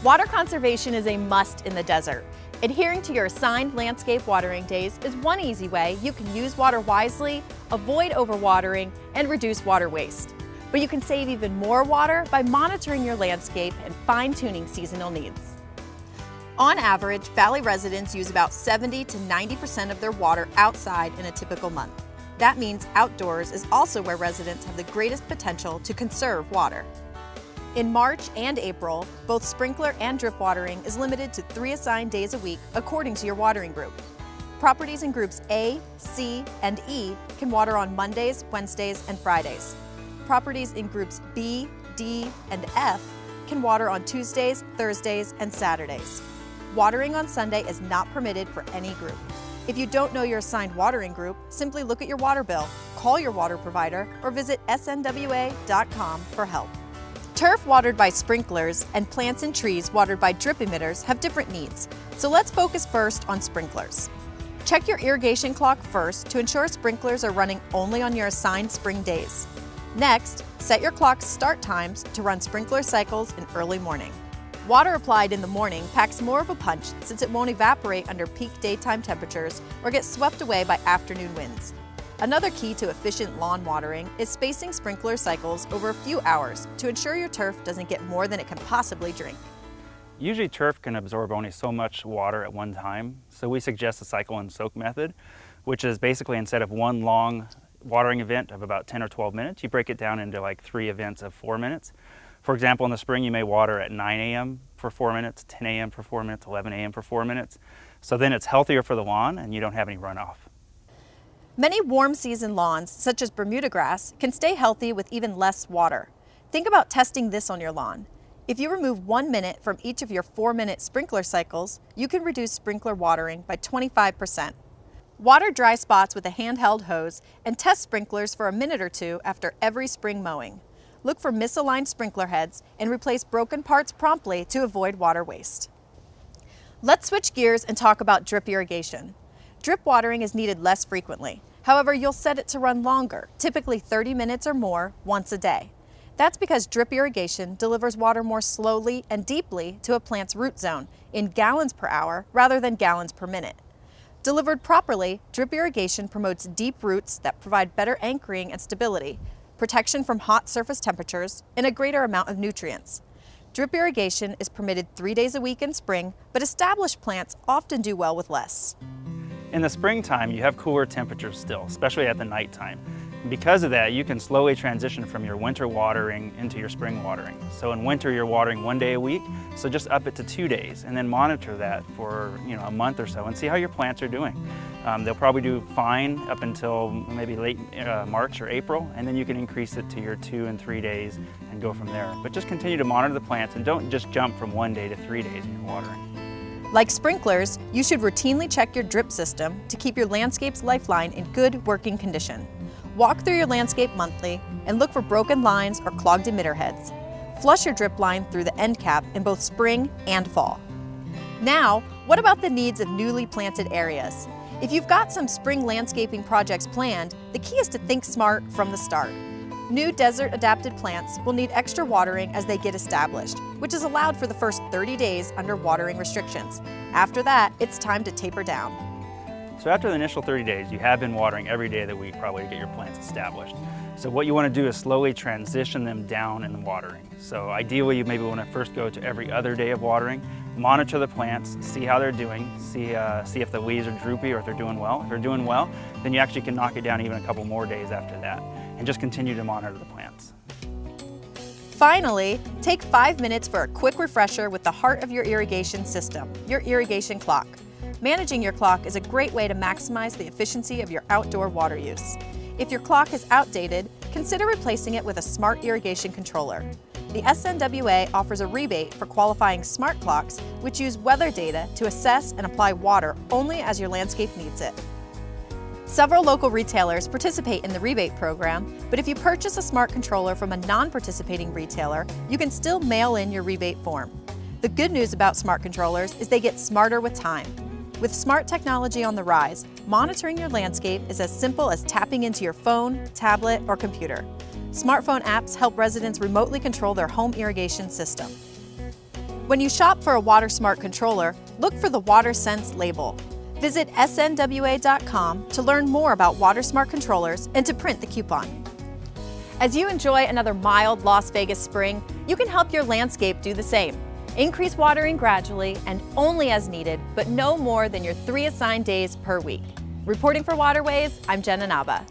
Water conservation is a must in the desert. Adhering to your assigned landscape watering days is one easy way you can use water wisely, avoid overwatering, and reduce water waste. But you can save even more water by monitoring your landscape and fine-tuning seasonal needs. On average, Valley residents use about 70 to 90% of their water outside in a typical month. That means outdoors is also where residents have the greatest potential to conserve water. In March and April, both sprinkler and drip watering is limited to 3 assigned days a week according to your watering group. Properties in groups A, C, and E can water on Mondays, Wednesdays, and Fridays. Properties in groups B, D, and F can water on Tuesdays, Thursdays, and Saturdays. Watering on Sunday is not permitted for any group. If you don't know your assigned watering group, simply look at your water bill, call your water provider, or visit snwa.com for help. Turf watered by sprinklers and plants and trees watered by drip emitters have different needs, so let's focus first on sprinklers. Check your irrigation clock first to ensure sprinklers are running only on your assigned spring days. Next, set your clock's start times to run sprinkler cycles in early morning. Water applied in the morning packs more of a punch since it won't evaporate under peak daytime temperatures or get swept away by afternoon winds. Another key to efficient lawn watering is spacing sprinkler cycles over a few hours to ensure your turf doesn't get more than it can possibly drink. Usually turf can absorb only so much water at one time, so we suggest the cycle and soak method, which is basically instead of one long watering event of about 10 or 12 minutes, you break it down into like 3 events of 4 minutes. For example, in the spring you may water at 9 a.m. for 4 minutes, 10 a.m. for 4 minutes, 11 a.m. for 4 minutes. So then it's healthier for the lawn and you don't have any runoff. Many warm season lawns, such as Bermuda grass, can stay healthy with even less water. Think about testing this on your lawn. If you remove 1 minute from each of your 4-minute sprinkler cycles, you can reduce sprinkler watering by 25%. Water dry spots with a handheld hose and test sprinklers for a minute or 2 after every spring mowing. Look for misaligned sprinkler heads and replace broken parts promptly to avoid water waste. Let's switch gears and talk about drip irrigation. Drip watering is needed less frequently. However, you'll set it to run longer, typically 30 minutes or more, once a day. That's because drip irrigation delivers water more slowly and deeply to a plant's root zone in gallons per hour rather than gallons per minute. Delivered properly, drip irrigation promotes deep roots that provide better anchoring and stability, protection from hot surface temperatures, and a greater amount of nutrients. Drip irrigation is permitted 3 days a week in spring, but established plants often do well with less. In the springtime, you have cooler temperatures still, especially at the nighttime. Because of that, you can slowly transition from your winter watering into your spring watering. So in winter, you're watering 1 day a week, so just up it to 2 days, and then monitor that for a month or so and see how your plants are doing. They'll probably do fine up until maybe late March or April, and then you can increase it to your 2 and 3 days and go from there. But just continue to monitor the plants and don't just jump from 1 day to 3 days in your watering. Like sprinklers, you should routinely check your drip system to keep your landscape's lifeline in good working condition. Walk through your landscape monthly and look for broken lines or clogged emitter heads. Flush your drip line through the end cap in both spring and fall. Now, what about the needs of newly planted areas? If you've got some spring landscaping projects planned, the key is to think smart from the start. New desert-adapted plants will need extra watering as they get established, which is allowed for the first 30 days under watering restrictions. After that, it's time to taper down. So after the initial 30 days, you have been watering every day of the week probably to get your plants established. So what you want to do is slowly transition them down in the watering. So ideally, you maybe want to first go to every other day of watering, monitor the plants, see how they're doing, see if the leaves are droopy or if they're doing well. If they're doing well, then you actually can knock it down even a couple more days after that, and just continue to monitor the plants. Finally, take 5 minutes for a quick refresher with the heart of your irrigation system, your irrigation clock. Managing your clock is a great way to maximize the efficiency of your outdoor water use. If your clock is outdated, consider replacing it with a smart irrigation controller. The SNWA offers a rebate for qualifying smart clocks, which use weather data to assess and apply water only as your landscape needs it. Several local retailers participate in the rebate program, but if you purchase a smart controller from a non-participating retailer, you can still mail in your rebate form. The good news about smart controllers is they get smarter with time. With smart technology on the rise, monitoring your landscape is as simple as tapping into your phone, tablet, or computer. Smartphone apps help residents remotely control their home irrigation system. When you shop for a WaterSmart controller, look for the WaterSense label. Visit snwa.com to learn more about WaterSmart controllers and to print the coupon. As you enjoy another mild Las Vegas spring, you can help your landscape do the same. Increase watering gradually and only as needed, but no more than your 3 assigned days per week. Reporting for Waterways, I'm Jenna Nava.